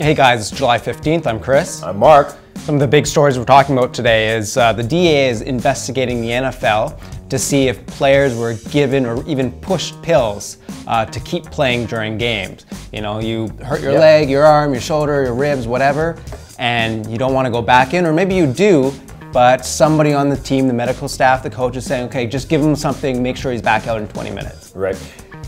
Hey guys, it's July 15th. I'm Chris. I'm Mark. Some of the big stories we're talking about today is the DEA is investigating the NFL to see if players were given or even pushed pills to keep playing during games. You know, you hurt your leg, your arm, your shoulder, your ribs, whatever, and you don't want to go back in, or maybe you do, but somebody on the team, the medical staff, the coach is saying, okay, just give him something, make sure he's back out in 20 minutes. Right.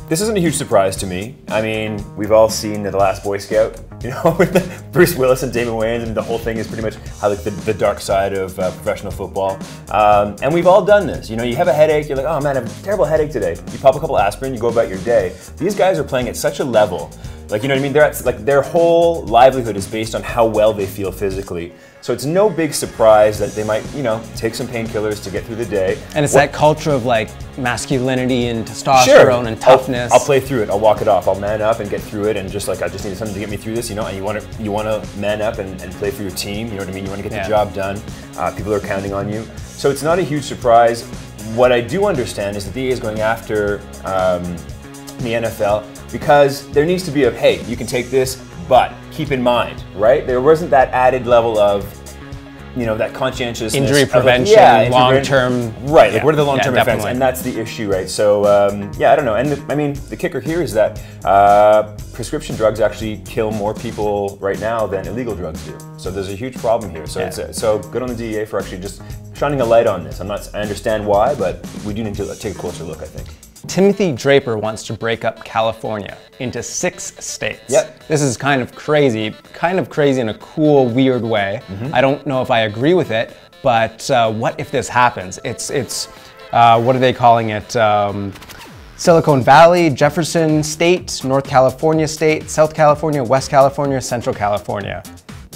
This isn't a huge surprise to me. I mean, we've all seen The Last Boy Scout, you know, with Bruce Willis and Damon Wayans, and the whole thing is pretty much how like the dark side of professional football. And we've all done this. You know, you have a headache, you're like, oh man, I have a terrible headache today. You pop a couple aspirin, you go about your day. These guys are playing at such a level, like, you know what I mean? They're at, like, their whole livelihood is based on how well they feel physically. So it's no big surprise that they might, you know, take some painkillers to get through the day. And it's that culture of like masculinity and testosterone and toughness. I'll play through it. I'll walk it off. I'll man up and get through it. And just like, I just need something to get me through this, you know. And you want to man up and play for your team. You know what I mean? You want to get the job done. People are counting on you. So it's not a huge surprise. What I do understand is the DEA is going after the NFL because there needs to be a, hey, you can take this, but keep in mind, right? There wasn't that added level of, you know, that conscientiousness. Injury prevention, long-term. Right, like what are the long-term effects? And that's the issue, right? So, yeah, I don't know. And I mean, the kicker here is that prescription drugs actually kill more people right now than illegal drugs do. So there's a huge problem here. So it's so good on the DEA for actually just shining a light on this. I understand why, but we do need to take a closer look, I think. Timothy Draper wants to break up California into 6 states. Yep. This is kind of crazy in a cool, weird way. I don't know if I agree with it, but what if this happens? It's what are they calling it? Silicon Valley, Jefferson State, North California State, South California, West California, Central California.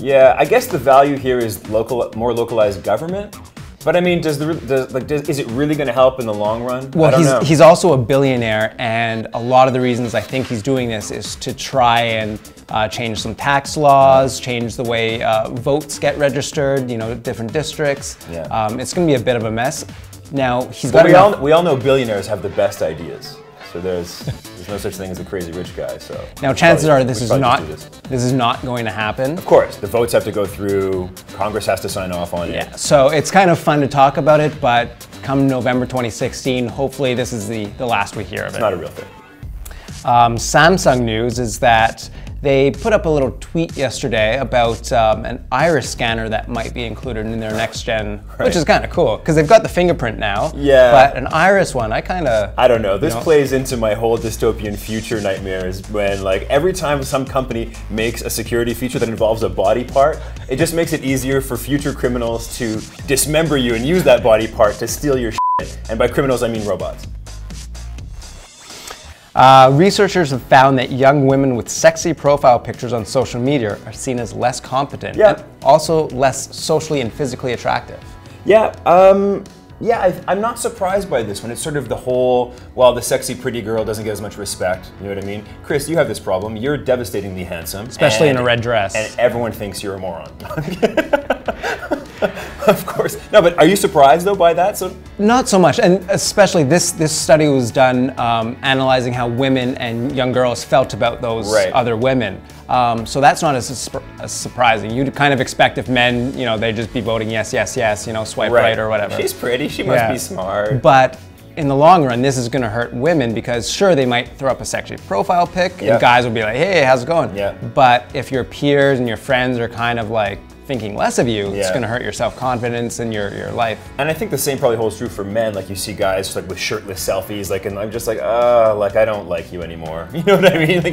Yeah, I guess the value here is more localized government. But I mean, is it really going to help in the long run? Well, he's also a billionaire, and a lot of the reasons I think he's doing this is to try and change some tax laws, change the way votes get registered, you know, different districts. Yeah. It's going to be a bit of a mess. Now, we all know billionaires have the best ideas. So there's no such thing as a crazy rich guy. So now chances are this is not going to happen. Of course, the votes have to go through. Congress has to sign off on it. Yeah. So it's kind of fun to talk about it, but come November 2016, hopefully this is the last we hear of it. It's not a real thing. Samsung news is that they put up a little tweet yesterday about an iris scanner that might be included in their next gen, which is kind of cool because they've got the fingerprint now. Yeah. But an iris one, I don't know. This plays into my whole dystopian future nightmares when, like, every time some company makes a security feature that involves a body part, it just makes it easier for future criminals to dismember you and use that body part to steal your shit. And by criminals, I mean robots. Researchers have found that young women with sexy profile pictures on social media are seen as less competent, and also less socially and physically attractive. Yeah, I'm not surprised by this one. It's sort of the whole, well, the sexy pretty girl doesn't get as much respect, you know what I mean? Chris, you have this problem. You're devastatingly handsome. Especially in a red dress. And everyone thinks you're a moron. Of course. No, but are you surprised though by that? So not so much, and especially this study was done analyzing how women and young girls felt about those other women. So that's not as surprising. You'd kind of expect if men, you know, they'd just be voting yes, yes, yes, you know, swipe right or whatever. She's pretty, she must be smart. But in the long run, this is going to hurt women because sure, they might throw up a sexy profile pic and guys will be like, hey, how's it going? But if your peers and your friends are kind of like thinking less of you, it's going to hurt your self-confidence and your life. And I think the same probably holds true for men. Like you see guys like with shirtless selfies, like, and I'm just like, like I don't like you anymore. You know what I mean? Like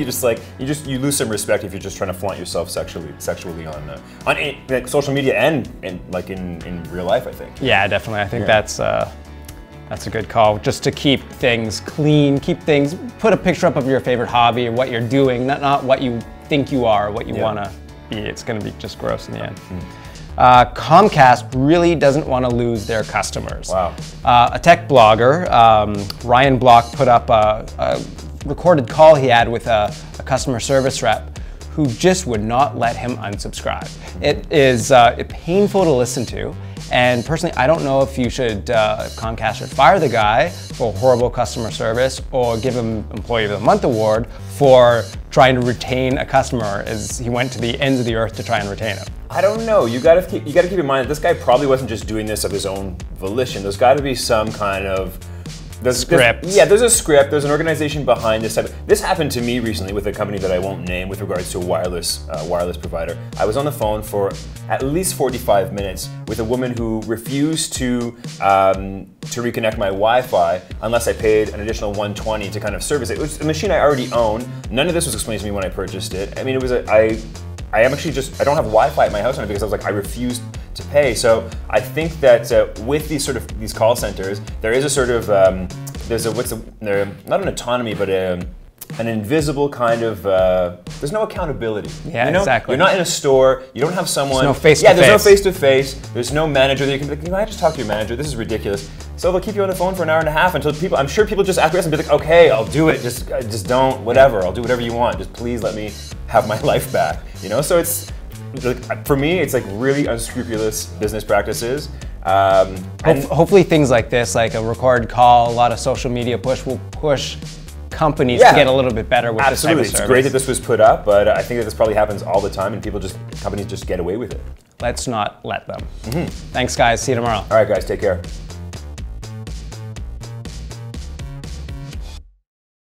you lose some respect if you're just trying to flaunt yourself sexually on like social media and like in real life, I think. Yeah, definitely. I think that's a good call. Just to keep things clean, put a picture up of your favorite hobby or what you're doing, not what you think you are, or what you want to be. It's going to be just gross in the end. COMCAST really doesn't want to lose their customers. Wow. A tech blogger, Ryan Block, put up a recorded call he had with a customer service rep who just would not let him unsubscribe. It is painful to listen to, And personally, I don't know if you should, if Comcast should fire the guy for horrible customer service or give him Employee of the Month award for trying to retain a customer as he went to the ends of the earth to try and retain him. I don't know. You gotta keep in mind that this guy probably wasn't just doing this of his own volition. There's got to be some kind of script. There's a script. There's an organization behind this type. This happened to me recently with a company that I won't name with regards to a wireless provider. I was on the phone for at least 45 minutes with a woman who refused to reconnect my Wi-Fi unless I paid an additional $120 to kind of service it. It was a machine I already own. None of this was explained to me when I purchased it. I mean, it was I don't have Wi-Fi at my house now because I was like, I refused to pay. So I think that with these call centers, there is a sort of not an autonomy, but an invisible kind of there's no accountability. Yeah, exactly. You're not in a store. You don't have someone. There's no face-to-face. There's no face-to-face. There's no manager that you can be like, can I just talk to your manager? This is ridiculous. So they'll keep you on the phone for an hour and a half until people. I'm sure people just acquiesce and be like, okay, I'll do it. Just don't. Whatever. I'll do whatever you want. Just please let me have my life back. So it's. For me, it's like really unscrupulous business practices. Hopefully things like this, like a recorded call, a lot of social media push, will push companies to get a little bit better with this type of service. It's great that this was put up, but I think that this probably happens all the time and companies just get away with it. Let's not let them. Thanks guys, see you tomorrow. All right guys, take care.